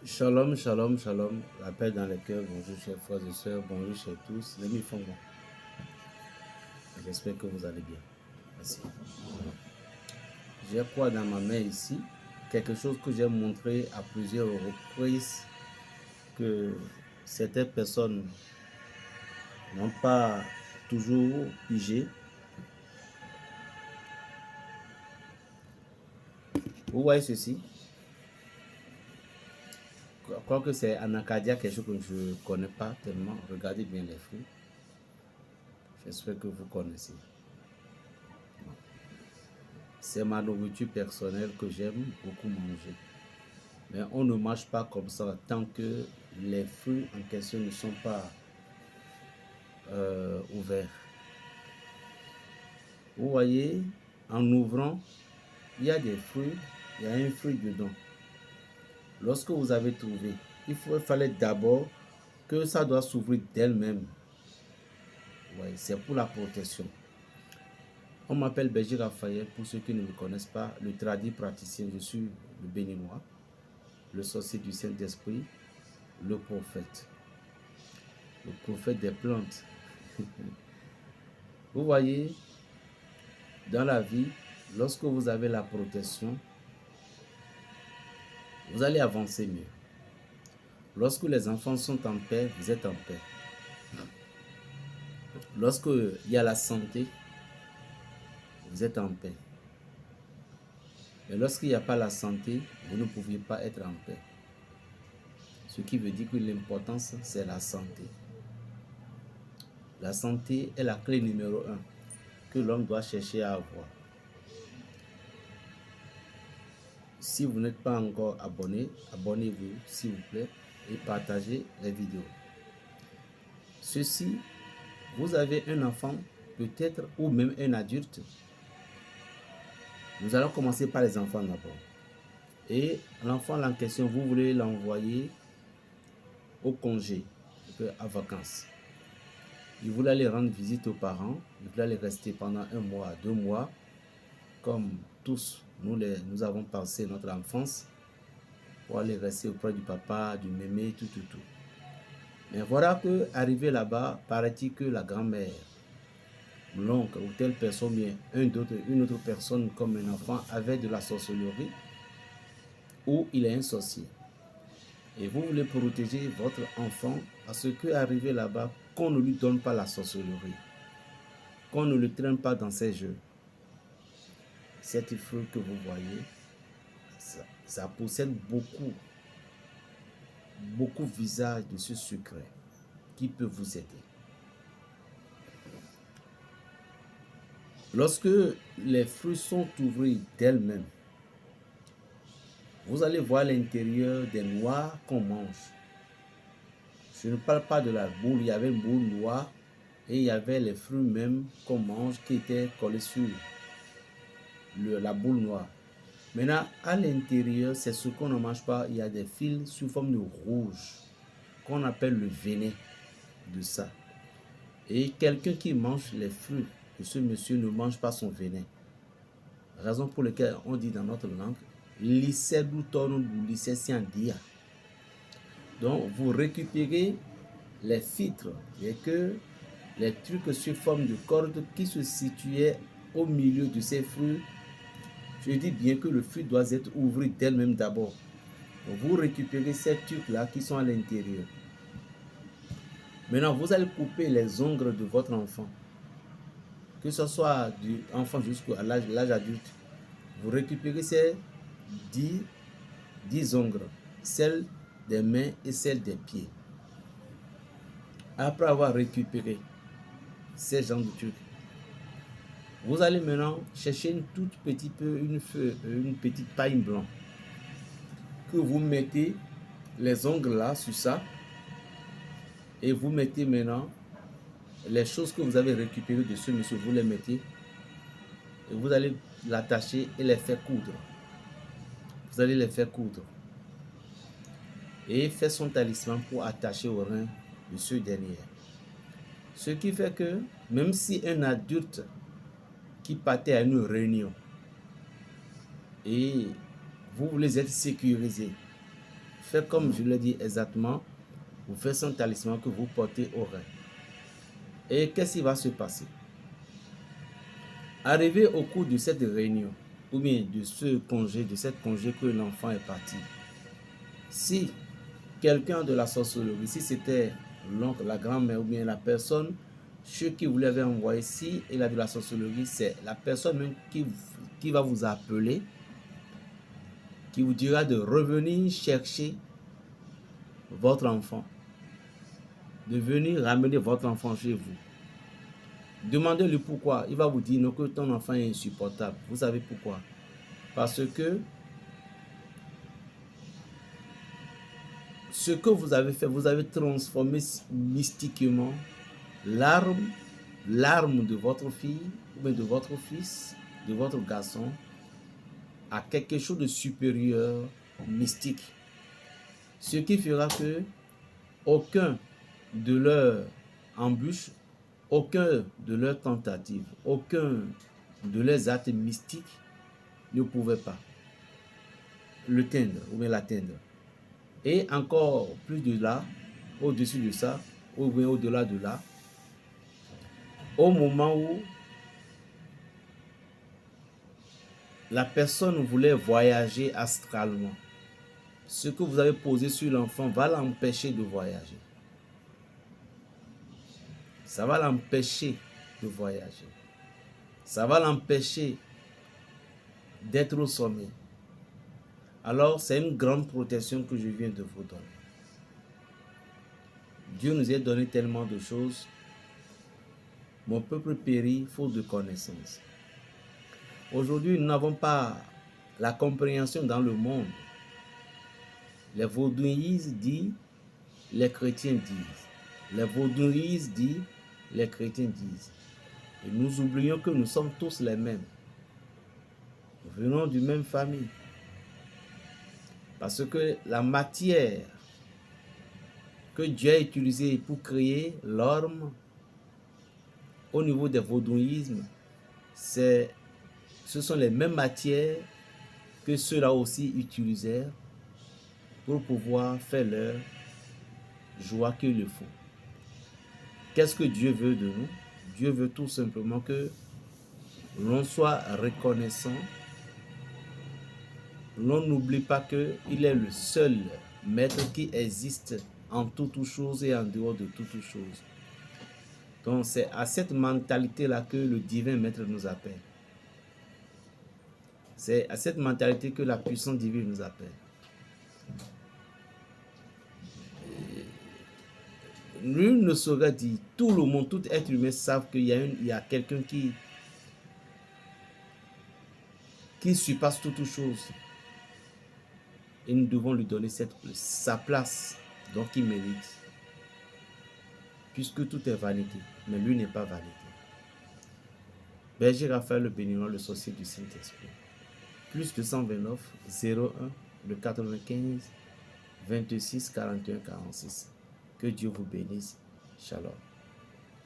Shalom, shalom, shalom. La paix dans le cœur. Bonjour, chers frères et sœurs. Bonjour, chers tous. Les amis font bon. J'espère que vous allez bien. Merci. J'ai quoi dans ma main ici? Quelque chose que j'ai montré à plusieurs reprises que certaines personnes n'ont pas toujours pigé. Vous voyez ceci? Je crois que c'est anacardia, quelque chose que je ne connais pas tellement. Regardez bien les fruits. J'espère que vous connaissez. C'est ma nourriture personnelle que j'aime beaucoup manger. Mais on ne mange pas comme ça tant que les fruits en question ne sont pas ouverts. Vous voyez, en ouvrant, il y a des fruits, il y a un fruit dedans. Lorsque vous avez trouvé, il fallait d'abord que ça doit s'ouvrir d'elle-même. Ouais, c'est pour la protection. On m'appelle Berger Raphaël, pour ceux qui ne me connaissent pas, le tradit praticien. Je suis le béninois, le sorcier du Saint-Esprit, le prophète des plantes. Vous voyez, dans la vie, lorsque vous avez la protection, vous allez avancer mieux. Lorsque les enfants sont en paix, vous êtes en paix. Lorsque il y a la santé, vous êtes en paix. Mais lorsqu'il n'y a pas la santé, vous ne pouviez pas être en paix. Ce qui veut dire que l'importance, c'est la santé. La santé est la clé numéro 1 que l'homme doit chercher à avoir. Si vous n'êtes pas encore abonné, abonnez-vous s'il vous plaît et partagez les vidéos. Ceci, vous avez un enfant peut-être ou même un adulte. Nous allons commencer par les enfants d'abord. Et l'enfant en question, vous voulez l'envoyer au congé, à vacances. Il voulait aller rendre visite aux parents, il voulait aller rester pendant 1 mois, 2 mois, comme tous, nous avons passé notre enfance pour aller rester auprès du papa, du mémé, tout. Mais voilà que, arrivé là-bas, paraît-il que la grand-mère, l'oncle ou telle personne, bien, une autre personne comme un enfant avait de la sorcellerie ou il est un sorcier. Et vous voulez protéger votre enfant à ce que, arrivé là-bas, qu'on ne lui donne pas la sorcellerie, qu'on ne le traîne pas dans ses jeux. Cette fruit que vous voyez, ça possède beaucoup de visages de ce secret qui peut vous aider. Lorsque les fruits sont ouverts d'elles-mêmes, vous allez voir l'intérieur des noix qu'on mange. Je ne parle pas de la boule, il y avait une boule noire et il y avait les fruits même qu'on mange qui étaient collés sur la boule noire. Maintenant, à l'intérieur, c'est ce qu'on ne mange pas. Il y a des fils sous forme de rouge qu'on appelle le venin de ça. Et quelqu'un qui mange les fruits de ce monsieur ne mange pas son venin. Raison pour laquelle on dit dans notre langue, lycée d'outon ou lycée siandia. Donc, vous récupérez les filtres et que les trucs sous forme de corde qui se situaient au milieu de ces fruits. Je dis bien que le fruit doit être ouvert d'elle-même d'abord. Vous récupérez ces trucs-là qui sont à l'intérieur. Maintenant, vous allez couper les ongles de votre enfant. Que ce soit du enfant jusqu'à l'âge adulte. Vous récupérez ces 10 ongles, celles des mains et celles des pieds. Après avoir récupéré ces genres de trucs, vous allez maintenant chercher une toute petite une petite paille blanche que vous mettez les ongles là sur ça et vous mettez maintenant les choses que vous avez récupérées de ce monsieur, vous les mettez et vous allez l'attacher et les faire coudre. Vous allez les faire coudre et faire son talisman pour attacher au rein de ce dernier. Ce qui fait que même si un adulte qui partait à une réunion et vous voulez être sécurisé Faites comme je l'ai dit exactement. Vous faites un talisman que vous portez au rein. Et qu'est-ce qui va se passer? Arrivé au cours de cette réunion, ou bien de ce congé, de cette congé que l'enfant est parti, si quelqu'un de la sorcellerie, si c'était l'oncle, la grand-mère ou bien la personne, ceux qui vous l'avaient envoyé, si il a de la sorcellerie, c'est la personne même qui va vous appeler, qui vous dira de revenir chercher votre enfant, de venir ramener votre enfant chez vous. Demandez-lui pourquoi. Il va vous dire non, que ton enfant est insupportable. Vous savez pourquoi? Parce que ce que vous avez fait, vous avez transformé mystiquement l'arme de votre fille ou bien de votre fils, de votre garçon, à quelque chose de supérieur, mystique. Ce qui fera que aucun de leurs embûches, aucun de leurs tentatives, aucun de leurs actes mystiques ne pouvait pas l'atteindre ou bien l'atteindre. Et encore plus de là, au-dessus de ça, ou bien au-delà de là, au moment où la personne voulait voyager astralement, ce que vous avez posé sur l'enfant va l'empêcher de voyager. Ça va l'empêcher de voyager. Ça va l'empêcher d'être au sommet. Alors, c'est une grande protection que je viens de vous donner. Dieu nous a donné tellement de choses. Mon peuple périt faute de connaissance. Aujourd'hui, nous n'avons pas la compréhension dans le monde. Les vaudouillistes disent, les chrétiens disent. Les vaudouillistes disent, les chrétiens disent. Et nous oublions que nous sommes tous les mêmes. Nous venons d'une même famille. Parce que la matière que Dieu a utilisée pour créer l'homme au niveau des vaudouillismes, ce sont les mêmes matières que ceux-là aussi utilisèrent pour pouvoir faire leur joie qu'il le faut. Qu'est-ce que Dieu veut de nous? Dieu veut tout simplement que l'on soit reconnaissant. L'on n'oublie pas qu'il est le seul maître qui existe en toutes choses et en dehors de toutes choses. Donc c'est à cette mentalité-là que le divin maître nous appelle. C'est à cette mentalité que la puissance divine nous appelle. Nul ne saurait dire, tout le monde, tout être humain savent qu'il y a quelqu'un qui surpasse toutes choses. Et nous devons lui donner sa place, donc il mérite. Puisque tout est vanité, mais lui n'est pas vanité. Berger Raphaël le bénissant, le sorcier du Saint-Esprit. Plus 229 01 le 95 26 41 46. Que Dieu vous bénisse. Shalom.